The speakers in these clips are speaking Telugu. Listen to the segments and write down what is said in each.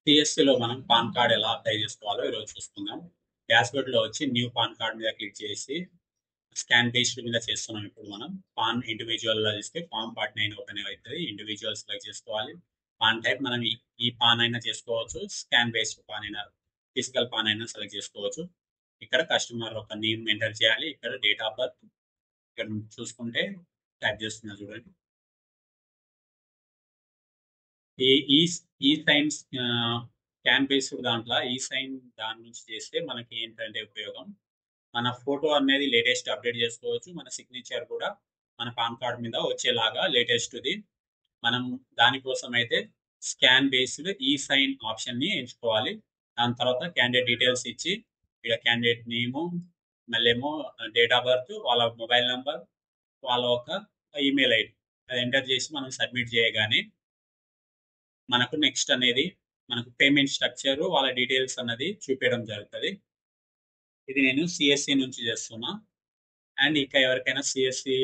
సిఎస్సిలో మనం పాన్ కార్డ్ ఎలా అప్లై చేసుకోవాలో ఈరోజు చూసుకుందాం. డాష్‌బోర్డ్‌లో వచ్చి న్యూ పాన్ కార్డ్ మీద క్లిక్ చేసి స్కాన్ బేస్డ్ మీద చేస్తున్నాం ఇప్పుడు మనం. పాన్ ఇండివిడ్యువల్‌లో చేస్తే ఫార్మ్ 49 ఓపెన్ అవుతది. ఇండివిడ్యువల్ సెలెక్ట్ చేసుకోవాలి. పాన్ టైప్ మనం ఈ పాన్ అయినా చేసుకోవచ్చు. స్కాన్ బేస్డ్ పాన్ అయినా, ఫిజికల్ పాన్ అయినా సెలెక్ట్ చేసుకోవచ్చు. ఇక్కడ కస్టమర్ ఒక నేమ్ ఎంటర్ చేయాలి. ఇక్కడ డేట్ ఆఫ్ బర్త్ ఇక్కడ చూసుకుంటే టైప్ చేస్తున్నా చూడండి. ఈ ఈ ఈ సైన్స్ స్కాన్ బేస్డ్ దాంట్లో ఈ సైన్ దాని నుంచి చేస్తే మనకి ఏంటంటే ఉపయోగం, మన ఫోటో అనేది లేటెస్ట్ అప్డేట్ చేసుకోవచ్చు. మన సిగ్నేచర్ కూడా మన పాన్ కార్డ్ మీద వచ్చేలాగా లేటెస్ట్‌ది. మనం దానికోసం అయితే స్కాన్ బేస్డ్ ఈ సైన్ ఆప్షన్‌ని ఎంచుకోవాలి. దాని తర్వాత క్యాండిడేట్ డీటెయిల్స్ ఇచ్చి ఇక్కడ క్యాండిడేట్ నేము, మళ్ళేమో డేట్ ఆఫ్ బర్త్, వాళ్ళ మొబైల్ నంబర్, వాళ్ళ యొక్క ఈమెయిల్ ఐడి అది ఎంటర్ చేసి మనం సబ్మిట్ చేయగానే మనకు నెక్స్ట్ అనేది మనకు పేమెంట్ స్ట్రక్చర్ వాళ్ళ డీటెయిల్స్ అన్నది చూపించడం జరుగుతుంది. ఇది నేను సిఎస్సి నుంచి చేస్తున్నా. అండ్ ఇక ఎవరికైనా సిఎస్సి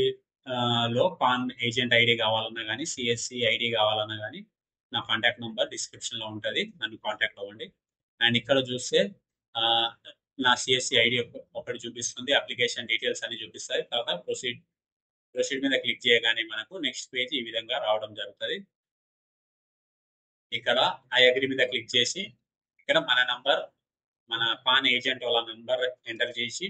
లో పాన్ ఏజెంట్ ఐడి కావాలన్నా కానీ, సిఎస్సి ఐడి కావాలన్నా కానీ నా కాంటాక్ట్ నెంబర్ డిస్క్రిప్షన్ లో ఉంటుంది, నన్ను కాంటాక్ట్ అవ్వండి. అండ్ ఇక్కడ చూస్తే ఆ, నా సిఎస్సి ఐడి ఒకటి చూపిస్తుంది, అప్లికేషన్ డీటెయిల్స్ అని చూపిస్తుంది. తర్వాత ప్రొసీడ్ మీద క్లిక్ చేయగానే మనకు నెక్స్ట్ పేజ్ ఈ విధంగా రావడం జరుగుతుంది. ఇక్కడ ఐ అగ్రి మీద క్లిక్ చేసి ఇక్కడ మన పాన్ ఏజెంట్ వాళ్ళ నంబర్ ఎంటర్ చేసి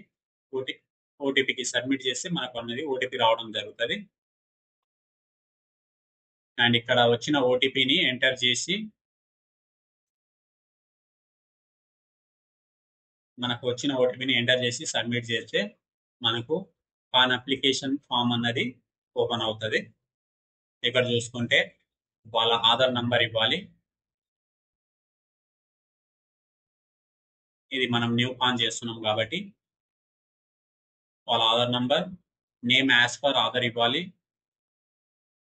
ఓటీపీకి సబ్మిట్ చేస్తే మనకు అన్నది ఓటీపీ రావడం జరుగుతుంది. అండ్ ఇక్కడ వచ్చిన ఓటీపీని ఎంటర్ చేసి సబ్మిట్ చేస్తే మనకు పాన్ అప్లికేషన్ ఫామ్ అన్నది ఓపెన్ అవుతుంది. ఇక్కడ చూసుకుంటే వాళ్ళ ఆధార్ నంబర్ ఇవ్వాలి. ఇది మనం న్యూ పాన్ చేస్తున్నాం కాబట్టి వాళ్ళ Aadhaar number, name as per Aadhaar ఇవ్వాలి.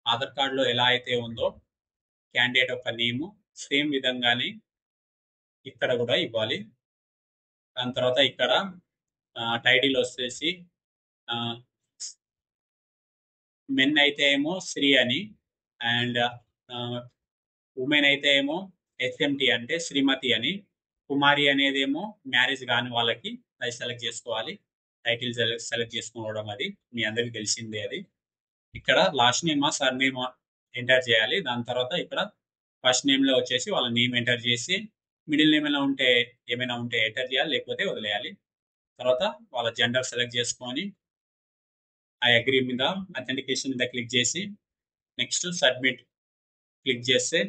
ఆధార్ కార్డులో ఎలా అయితే ఉందో క్యాండిడేట్ యొక్క నేము సేమ్ విధంగానే ఇక్కడ కూడా ఇవ్వాలి. దాని తర్వాత ఇక్కడ టైటిల్ వచ్చేసి మెన్ అయితే ఏమో శ్రీ అని, అండ్ ఉమెన్ అయితే ఏమో ఎస్ఎంటి అంటే శ్రీమతి అని, కుమారి అనేది ఏమో మ్యారేజ్ కాని వాళ్ళకి అది సెలెక్ట్ చేసుకోవాలి. టైటిల్ సెలెక్ట్ చేసుకోవడం అది మీ అందరికి తెలిసిందే. అది ఇక్కడ last name sir name enter చేయాలి. దాని తర్వాత ఇక్కడ ఫస్ట్ నేమ్ లో వచ్చేసి వాళ్ళ నేమ్ ఎంటర్ చేసి మిడిల్ నేమ్ ఏమైనా ఉంటే ఎంటర్ చేయాలి, లేకపోతే వదిలేయాలి. తర్వాత వాళ్ళ జెండర్ సెలెక్ట్ చేసుకొని ఐ అగ్రీ మీద అథెంటికేషన్ మీద క్లిక్ చేసి నెక్స్ట్ సబ్మిట్ క్లిక్ చేస్తే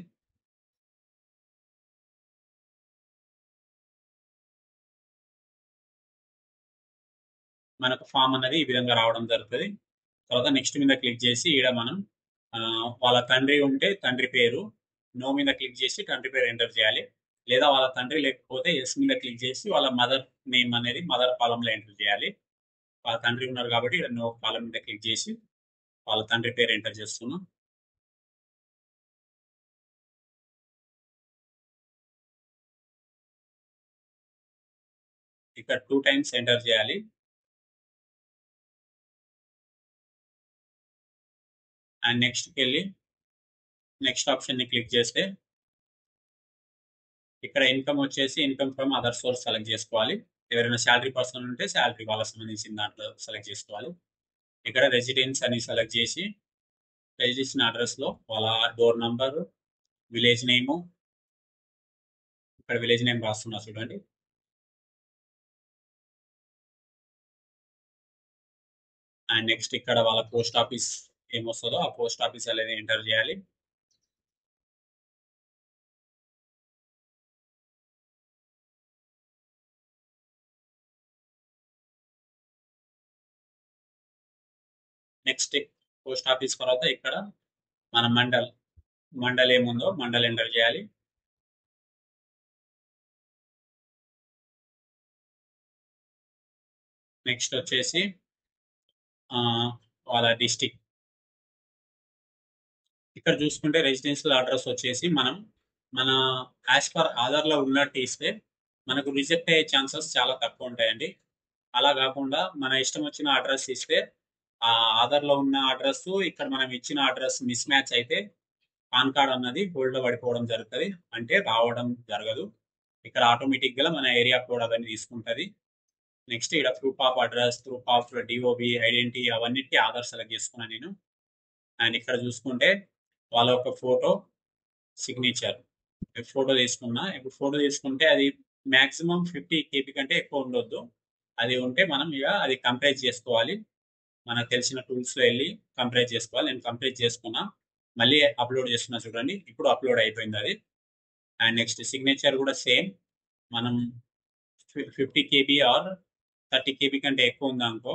మనకు ఫామ్ అనేది ఈ విధంగా రావడం జరుగుతుంది. తర్వాత నెక్స్ట్ మీద క్లిక్ చేసి ఈడ మనం వాళ్ళ తండ్రి ఉంటే తండ్రి పేరు, నో మీద క్లిక్ చేసి తండ్రి పేరు ఎంటర్ చేయాలి. లేదా వాళ్ళ తండ్రి లేకపోతే ఎస్ మీద క్లిక్ చేసి వాళ్ళ మదర్ నేమ్ అనేది మదర్ కాలంలో ఎంటర్ చేయాలి. వాళ్ళ తండ్రి ఉన్నారు కాబట్టి ఇక్కడ నో కాలం మీద క్లిక్ చేసి వాళ్ళ తండ్రి పేరు ఎంటర్ చేస్తున్నాం. ఇక్కడ 2 టైమ్స్ ఎంటర్ చేయాలి. అండ్ నెక్స్ట్కి వెళ్ళి నెక్స్ట్ ఆప్షన్ని క్లిక్ చేస్తే ఇక్కడ ఇన్కమ్ వచ్చేసి income from other source select చేసుకోవాలి. ఎవరైనా శాలరీ పర్సన్ ఉంటే శాలరీ వాళ్ళకి సంబంధించిన దాంట్లో సెలెక్ట్ చేసుకోవాలి. ఇక్కడ రెసిడెన్స్ అని సెలెక్ట్ చేసి రిజిస్ట్రేషన్ అడ్రస్లో వాళ్ళ డోర్ నంబర్, విలేజ్ నేము, ఇక్కడ విలేజ్ నేమ్ రాస్తున్నా చూడండి. అండ్ నెక్స్ట్ ఇక్కడ వాళ్ళ పోస్ట్ ఆఫీస్ ఏమొస్తుందో ఆ పోస్ట్ ఆఫీస్ అనేది ఎంటర్ చేయాలి. నెక్స్ట్ పోస్ట్ ఆఫీస్ తర్వాత ఇక్కడ మన మండల్ ఏముందో మండల్ ఎంటర్ చేయాలి. నెక్స్ట్ వచ్చేసి వాళ్ళ డిస్టిక్. ఇక్కడ చూసుకుంటే రెసిడెన్షియల్ అడ్రస్ వచ్చేసి మన యాజ్ పర్ ఆధార్లో ఉన్నట్టు ఇస్తే మనకు రిజెక్ట్ అయ్యే ఛాన్సెస్ చాలా తక్కువ ఉంటాయండి. అలా కాకుండా మన ఇష్టం వచ్చిన అడ్రస్ ఇస్తే ఆ ఆధార్లో ఉన్న అడ్రస్ ఇక్కడ మనం ఇచ్చిన అడ్రస్ మిస్ మ్యాచ్ అయితే పాన్ కార్డ్ అన్నది హోల్డ్‌లో పడిపోవడం జరుగుతది. అంటే రావడం జరగదు. ఇక్కడ ఆటోమేటిక్‌గా మన ఏరియా కోడ్ అవన్నీ తీసుకుంటది. నెక్స్ట్ ఈడ proof of address, proof of DOB, identity అవన్నిటికి ఆధార్ సెలెక్ట్ చేసుకున్నా నేను. అండ్ ఇక్కడ చూసుకుంటే వాళ్ళ యొక్క ఫోటో, సిగ్నేచర్. ఫోటో తీసుకున్నా. ఇప్పుడు ఫోటో తీసుకుంటే అది మాక్సిమం 50 కేబీ కంటే ఎక్కువ ఉండొద్దు. అది ఉంటే మనం ఇక అది కంప్రైజ్ చేసుకోవాలి. మనకు తెలిసిన టూల్స్‌లో ఎళ్లి కంప్రైజ్ చేసుకోవాలి. నేను కంప్రైజ్ చేసుకున్నా. మళ్ళీ అప్‌లోడ్ చేస్తున్నా చూడండి. ఇప్పుడు అప్‌లోడ్ అయిపోయింది అది. అండ్ నెక్స్ట్ సిగ్నేచర్ కూడా సేమ్. మనం 50 కేబీ ఆర్ 30 కేబీ కంటే ఎక్కువ ఉందనుకో,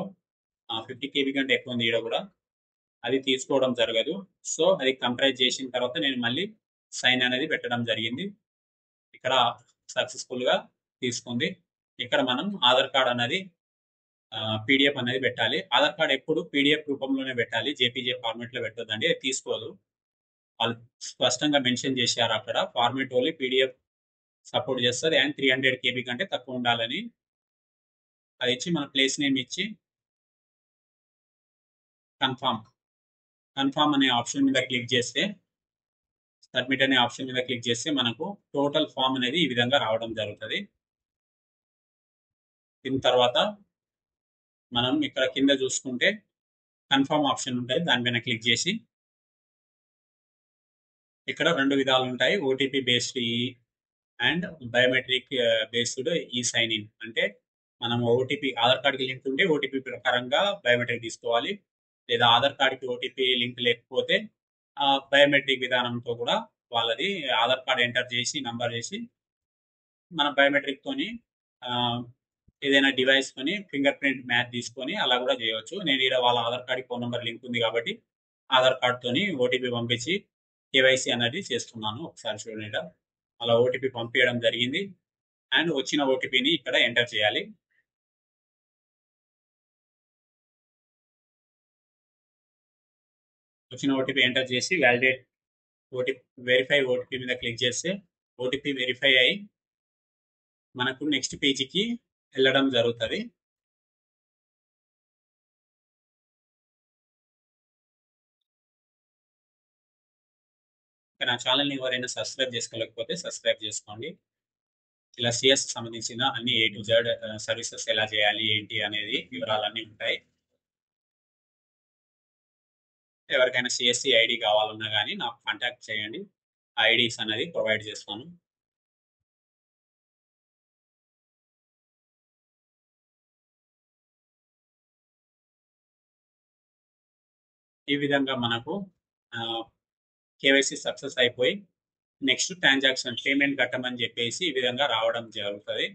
50 కేబీ కంటే ఎక్కువ ఉంది ఈడ కూడా, అది తీసుకోవడం జరగదు. సో అది కంప్రైజ్ చేసిన తర్వాత నేను మళ్ళీ సైన్ అనేది పెట్టడం జరిగింది. ఇక్కడ సక్సెస్‌ఫుల్‌గా తీసుకుంది. ఇక్కడ మనం ఆధార్ కార్డ్ అనేది పీడిఎఫ్ అనేది పెట్టాలి. ఆధార్ కార్డ్ ఎప్పుడు పీడిఎఫ్ రూపంలోనే పెట్టాలి. జేపీజీ ఫార్మాట్‌లో పెట్టొద్దండి. అది తీసుకోదు. వాళ్ళు స్పష్టంగా మెన్షన్ చేశారు అక్కడ. ఫార్మాట్ ఓన్లీ పీడిఎఫ్ సపోర్ట్ చేస్తది. అండ్ 300 కేబీ కంటే తక్కువ ఉండాలని. అది ఇచ్చి మన ప్లేస్ నేమ్ ఇచ్చి కన్ఫర్మ్. కన్ఫర్మ్ అనే ఆప్షన్ మీద క్లిక్ చేస్తే, సబ్మిట్ అనే ఆప్షన్ మీద క్లిక్ చేస్తే మనకు టోటల్ ఫామ్ అనేది ఈ విధంగా రావడం జరుగుతది. దీని తర్వాత మనం ఇక్కడ కింద చూసుకుంటే కన్ఫర్మ్ ఆప్షన్ ఉంటది. దాని పైన క్లిక్ చేసి ఇక్కడ 2 విధాలు ఉంటాయి. OTP based and biometric based ఈ సైన్ ఇన్. అంటే మనం ఓటీపీ ఆధార్ కార్డ్‌కి లింక్ ఉంటే ఓటీపీ ప్రకారంగా బయోమెట్రిక్ తీసుకోవాలి. లేదా ఆధార్ కార్డ్‌కి ఓటీపీ లింక్ లేకపోతే బయోమెట్రిక్ విధానంతో కూడా వాళ్ళది ఆధార్ కార్డ్ ఎంటర్ చేసి, నంబర్ చేసి మన బయోమెట్రిక్ తోని ఏదైనా డివైస్ తోని ఫింగర్ ప్రింట్ మ్యాచ్ తీసుకొని అలా కూడా చేయవచ్చు. నేను ఈడ వాళ్ళ ఆధార్ కార్డ్‌కి ఫోన్ నంబర్ లింక్ ఉంది కాబట్టి ఆధార్ కార్డ్ తోని ఓటీపీ పంపించి కేవైసీ అనేది చేస్తున్నాను. ఒకసారి చూడండి ఈడ. అలా ఓటీపీ పంపించడం జరిగింది. అండ్ వచ్చిన ఓటీపీని ఇక్కడ ఎంటర్ చేయాలి. వచ్చిన ఓటీపీ ఎంటర్ చేసి వాలిడేట్ ఓటీపీ వెరిఫై ఓటీపీ మీద క్లిక్ చేస్తే ఓటీపీ వెరిఫై అయ్యి మనకు నెక్స్ట్ పేజీకి వెళ్ళడం జరుగుతుంది. నా ఛానల్ని ఎవరైనా సబ్స్క్రైబ్ చేసుకోలేకపోతే సబ్స్క్రైబ్ చేసుకోండి. ఇలా సిఎస్ సంబంధించిన అన్ని ఏ టు జెడ్ సర్వీసెస్ ఎలా చేయాలి ఏంటి అనేది వివరాలన్నీ ఉంటాయి. ఎవరికైనా సిఎస్సి ఐడి కావాలన్నా కానీ నాకు కాంటాక్ట్ చేయండి. ఐడీస్ అనేది ప్రొవైడ్ చేస్తాను. ఈ విధంగా మనకు కేవైసీ సక్సెస్ అయిపోయి నెక్స్ట్ ట్రాన్సాక్షన్ పేమెంట్ కట్టమని చెప్పేసి ఈ విధంగా రావడం జరుగుతుంది.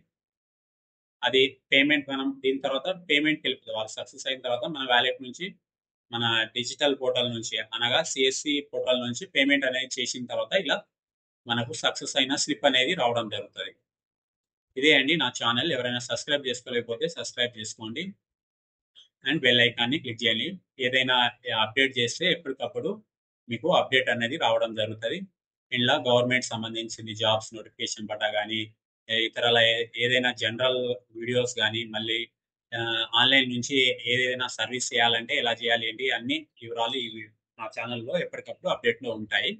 అది పేమెంట్ మనం దీని తర్వాత పేమెంట్ తెలుపుతుంది. వాళ్ళు సక్సెస్ అయిన తర్వాత మన వ్యాలెట్ నుంచి మన డిజిటల్ పోర్టల్ నుంచి అనగా సిఎస్సి పోర్టల్ నుంచి పేమెంట్ అనేది చేసిన తర్వాత ఇలా మనకు సక్సెస్ అయిన స్లిప్ అనేది రావడం జరుగుతుంది. ఇదే అండి నా ఛానల్. ఎవరైనా సబ్స్క్రైబ్ చేసుకోలేకపోతే సబ్స్క్రైబ్ చేసుకోండి అండ్ బెల్ ఐకాన్ని క్లిక్ చేయండి. ఏదైనా అప్డేట్ చేస్తే ఎప్పటికప్పుడు మీకు అప్డేట్ అనేది రావడం జరుగుతుంది. ఇలా గవర్నమెంట్ సంబంధించింది జాబ్స్ నోటిఫికేషన్ పడ్డా కానీ ఇతరుల ఏదైనా జనరల్ వీడియోస్ కానీ మళ్ళీ ఆన్లైన్ నుంచి ఏదైనా సర్వీస్ చేయాలంటే ఎలా చేయాలి ఏంటి అన్ని వివరాలు నా ఛానల్లో ఎప్పటికప్పుడు అప్డేట్లో ఉంటాయి.